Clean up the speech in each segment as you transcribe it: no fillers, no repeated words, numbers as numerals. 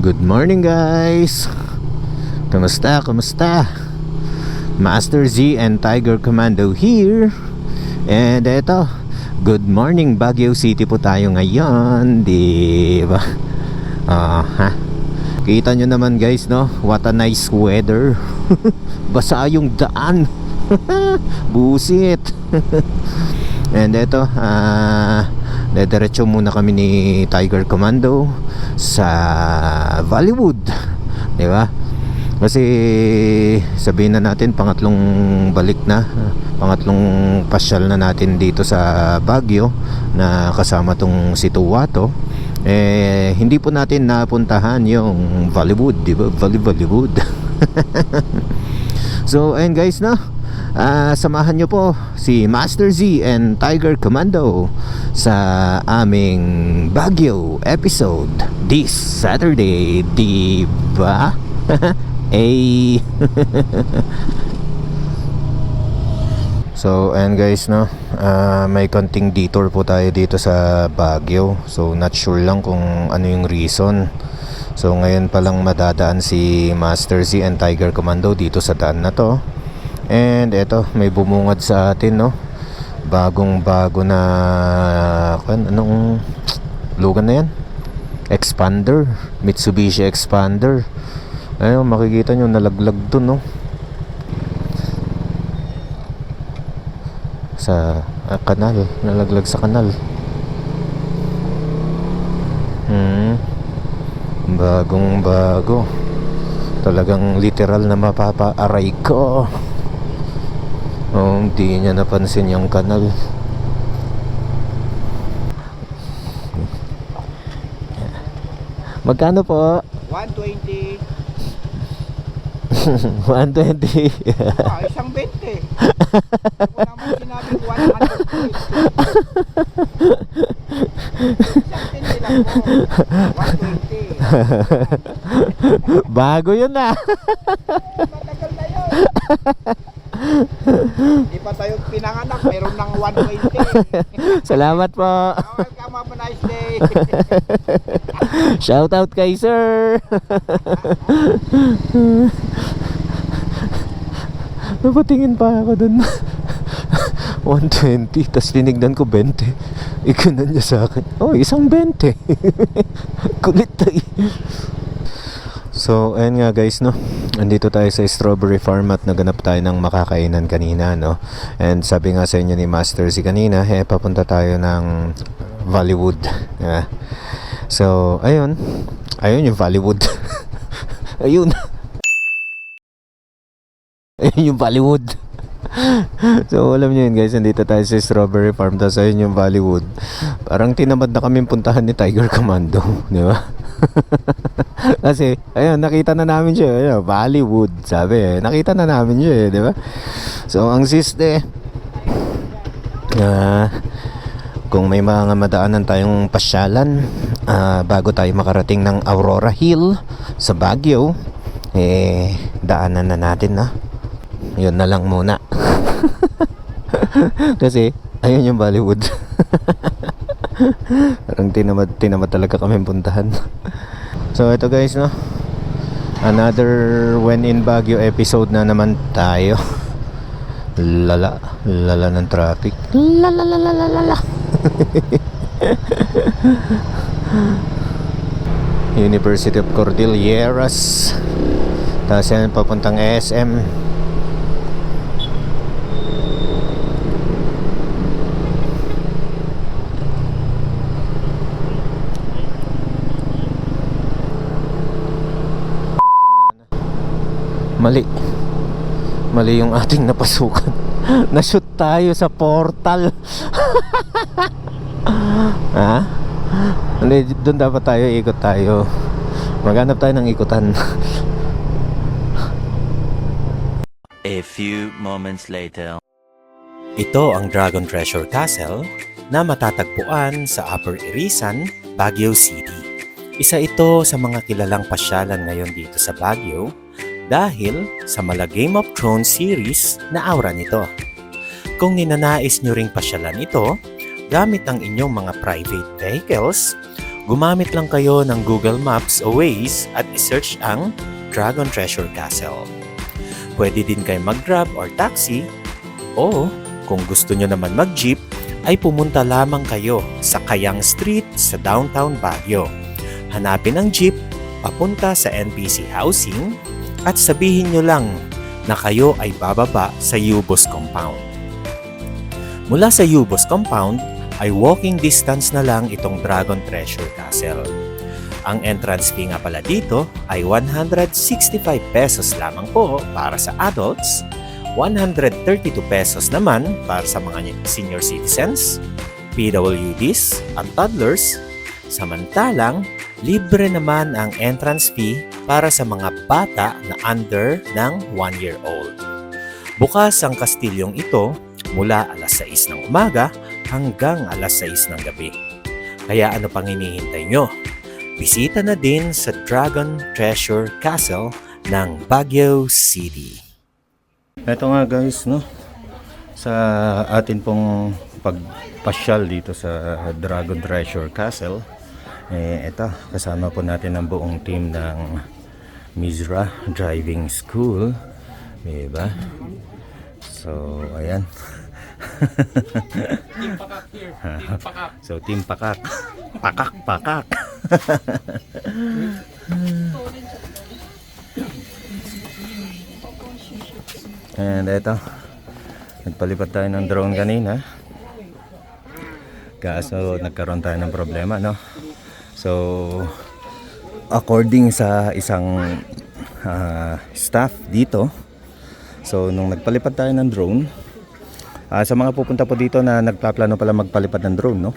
Good morning guys. Kamusta? Master Z and Tiger Commando here. And eto, good morning Baguio City po tayo ngayon, di ba? Kita nyo naman guys, no? What a nice weather. Basa yung daan. Busit. And eto, dediretso muna kami ni Tiger Commando sa Bollywood, di ba? Kasi sabihin na natin pangatlong balik na, pangatlong pasyal na natin dito sa Baguio na kasama tong si Tuwato. Hindi po natin napuntahan yung Bollywood, di ba? Bollywood. So ayun guys, no? Samahan nyo po si Master Z and Tiger Commando sa aming Baguio episode this Saturday, diba? So and guys, no, may konting detour po tayo dito sa Baguio. So not sure lang kung ano yung reason. So ngayon pa lang madadaan si Master Z and Tiger Commando dito sa daan na to. And eto, may bumungad sa atin, no? Bagong bago na anong lugan na yan? Expander, Mitsubishi Expander. Ayun, makikita nyo nalaglag dun, no? Sa kanal, nalaglag sa kanal. Bagong bago. Talagang literal na mapapaaray ko. Hindi niya napansin yung kanal. Magkano po? 120. 120. Isang 20. Ako naman sinabing 100. Isang 20 lang po. 120. Bago yun na. Matagal na yun. Di pa tayo pinanganak, mayroon ng 120. Salamat po. Welcome, have a nice day. Shout out kay sir. Napatingin pa ako dun. 120, tas tinignan ko 20. Ikunan niya sa akin, oh, isang 20. Kulit tayo. So ayun nga guys, no, andito tayo sa strawberry farm at naganap tayo ng makakainan kanina, no. And sabi nga sa inyo ni Master si kanina, papunta tayo ng Bollywood. So ayun yung Bollywood. Ayun yung Bollywood. So alam nyo yun guys, nandito tayo sa strawberry farm, tapos ayun yung Bollywood. Parang tinamad na kami puntahan ni Tiger Commando, di ba? Kasi ayun, nakita na namin siya, ayun, Bollywood, sabi nakita na namin siya, di ba? So ang siste, kung may mga madaanan tayong pasyalan bago tayo makarating ng Aurora Hill sa Baguio, daanan na natin, na yun na lang muna. Kasi ayun yung Bollywood. Parang tinamad talaga kami puntahan. So ito guys, no, another When in Baguio episode na naman tayo. Lala ng traffic. Lala. University of Cordilleras. Tapos yan papuntang SM. Mali yung ating napasukan. Na-shoot tayo sa portal. Hindi, doon dapat tayo, ikot tayo. Maghanap tayo ng ikutan. A few moments later. Ito ang Dragon Treasure Castle na matatagpuan sa Upper Irisan, Baguio City. Isa ito sa mga kilalang pasyalan ngayon dito sa Baguio dahil sa mala Game of Thrones series na aura nito. Kung ninanais nyo ring pasyalan ito, gamit ang inyong mga private vehicles Gumamit lang kayo ng Google Maps o Waze at isearch ang Dragon Treasure Castle. Pwede din kayo mag-grab or taxi o kung gusto nyo naman mag-jeep ay pumunta lamang kayo sa Kayang Street sa downtown Baguio. Hanapin ang jeep papunta sa NPC Housing at sabihin nyo lang na kayo ay bababa sa Yubos Compound. Mula sa Yubos Compound ay walking distance na lang itong Dragon Treasure Castle. Ang entrance fee nga pala dito ay 165 pesos lamang po para sa adults, 132 pesos naman para sa mga senior citizens, PWDs at toddlers, samantalang libre naman ang entrance fee para sa mga bata na under ng 1 year old. Bukas ang kastilyong ito mula alas 6 ng umaga hanggang alas 6 ng gabi. Kaya ano pang hinihintay nyo? Bisita na din sa Dragon Treasure Castle ng Baguio City. Ito nga guys, no, sa atin pong pagpasyal dito sa Dragon Treasure Castle, ito, kasama po natin ang buong team ng Mizra Driving School, diba? So, ayan. So, Team Pakak. Pakak. And ito, nagpalipat tayo ng drone kanina. Kaso nagkaroon tayo ng problema, no? So, according sa isang staff dito, so nung nagpalipat tayo ng drone, sa mga pupunta po dito na nagpaplano pala magpalipad ng drone, no?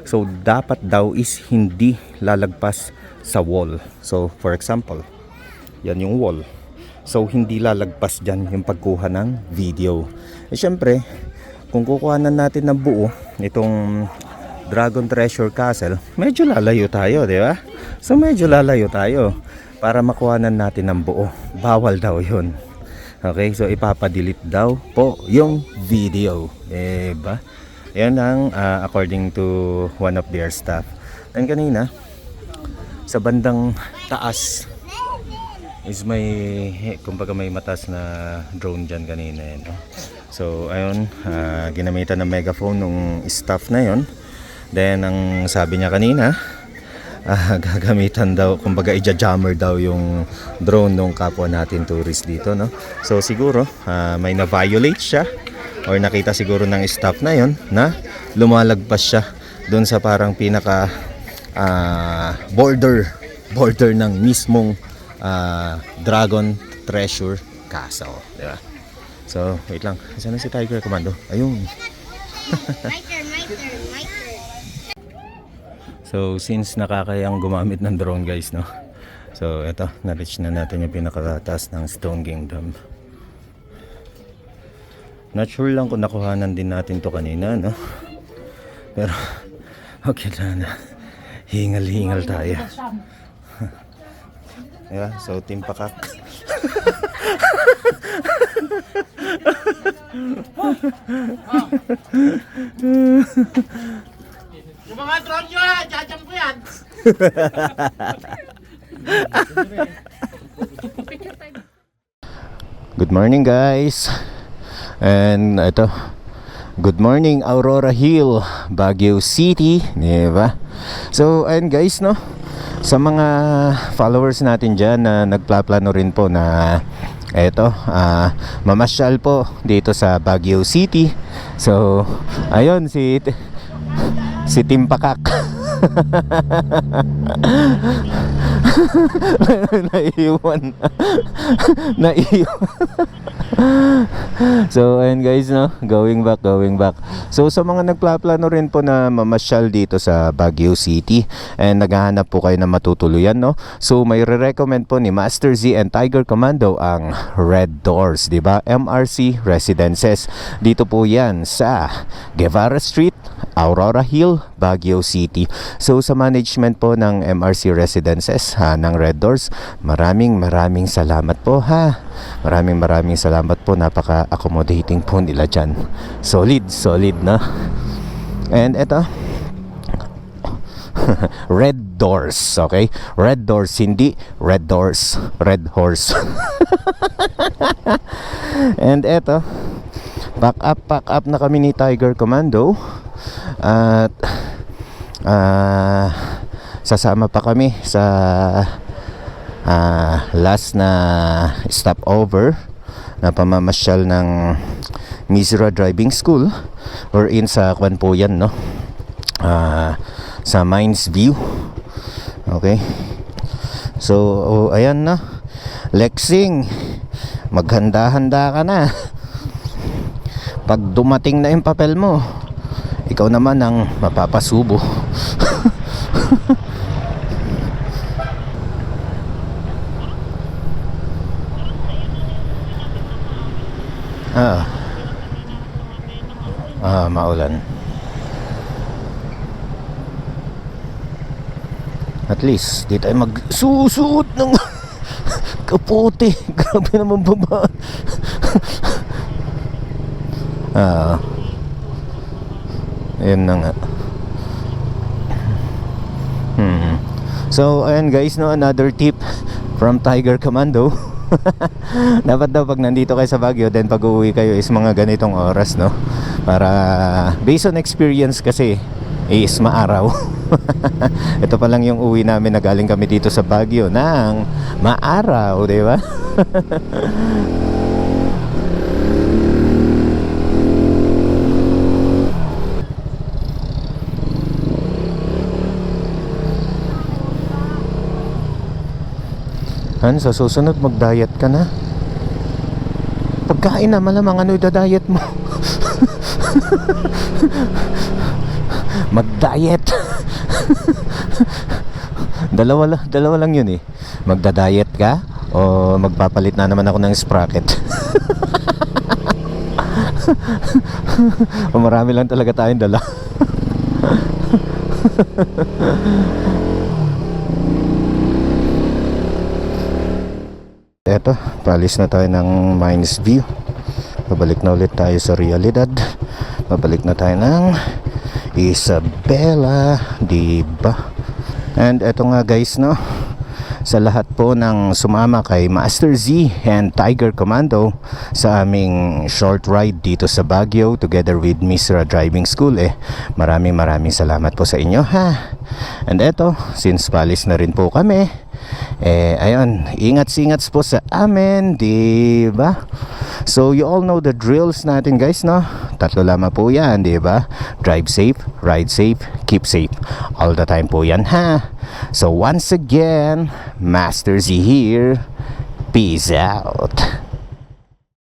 So, dapat daw is hindi lalagpas sa wall. So, for example, yan yung wall. So, hindi lalagpas dyan yung pagkuha ng video. Syempre, kung kukuhanan natin ng buo itong Dragon Treasure Castle, medyo lalayo tayo, di ba? So, medyo lalayo tayo para makuhanan natin ng buo. Bawal daw yun. Okay, so ipapadelete daw po yung video. Diba? Yan ang according to one of their staff. And kanina, sa bandang taas is may, kumbaga may matas na drone dyan kanina. No? So, ayun, ginamitan ng megaphone nung staff na yon. Then, ang sabi niya kanina, gagamitan daw, kumbaga i-jammer daw yung drone nung kapwa natin tourist dito, no? So siguro may na-violate siya or nakita siguro ng staff na yon na lumalagpas siya doon sa parang pinaka border ng mismong Dragon Treasure Castle, di ba? So wait lang, saan na si Tiger Commando? Ayun. My turn. So since nakakayang gumamit ng drone guys, no? So eto, na-reach na natin yung pinakataas ng Stone Kingdom. Not sure lang kung nakuhanan din natin to kanina, no? Pero okay na. Hingal tayo. Yeah, so Team Pakak. Yung mga drone nyo jajam ko yan. Good morning guys. And ito, good morning Aurora Hill, Baguio City, di ba? So ayun guys, no, sa mga followers natin dyan na nagplaplano rin po na eto, mamasyal po dito sa Baguio City. So ayun, si Team Pakak. Naiwan. So ayun guys, no, going back. So sa mga nagplaplano rin po na mamasyal dito sa Baguio City and naghahanap po kayo ng matutuluyan, no, so may re-recommend po ni Master Z and Tiger Commando ang Red Doors, di ba? MRC Residences. Dito po yan sa Guevara Street, Aurora Hill, Baguio City. So sa management po ng MRC Residences ng Red Doors, maraming salamat po, ha. Maraming salamat po. Napaka-accommodating po nila dyan. Solid na. And eto, Red red doors, okay? Red doors, hindi red doors, red horse. And eto, pack up na kami ni Tiger Commando. At sasama pa kami sa last na stopover na pamamasyal ng Misra Driving School, or in sa kwan po yan, no? Sa Mines View. Okay, so ayan na, Lexing, maghanda-handa ka na. Pag dumating na yung papel mo, ikaw naman ang mapapasubo. Maulan. At least di tayo magsusuot ng kapote. Grabe naman baba. Ayan na nga. So ayan guys, no, another tip from Tiger Commando. Dapat daw pag nandito kayo sa Baguio, then pag uuwi kayo is mga ganitong oras, no? Para based on experience kasi is maaraw. Ito pa lang yung uwi namin na galing kami dito sa Baguio ng maaraw, di ba? Han, sa susunod mag-diet ka na. Pagkain na malamang ano i-diet mo. Mag-diet. dalawa lang yun eh. Magda-diet ka o magpapalit na naman ako ng sprocket. O marami lang talaga tayong dala. Eto, paalis na tayo ng Mines View. Pabalik na ulit tayo sa realidad. Pabalik na tayo ng Isabela, diba? And eto nga guys, no, sa lahat po ng sumama kay Master Z and Tiger Commando sa aming short ride dito sa Baguio together with Misra Driving School, maraming salamat po sa inyo, ha. And eto, since palis na rin po kami, ayun, ingat po sa amin, diba? So you all know the drills natin guys, no? 3 lamang po yan, diba? Drive safe, ride safe, keep safe. All the time po yan, ha? So once again, Master Z here. Peace out.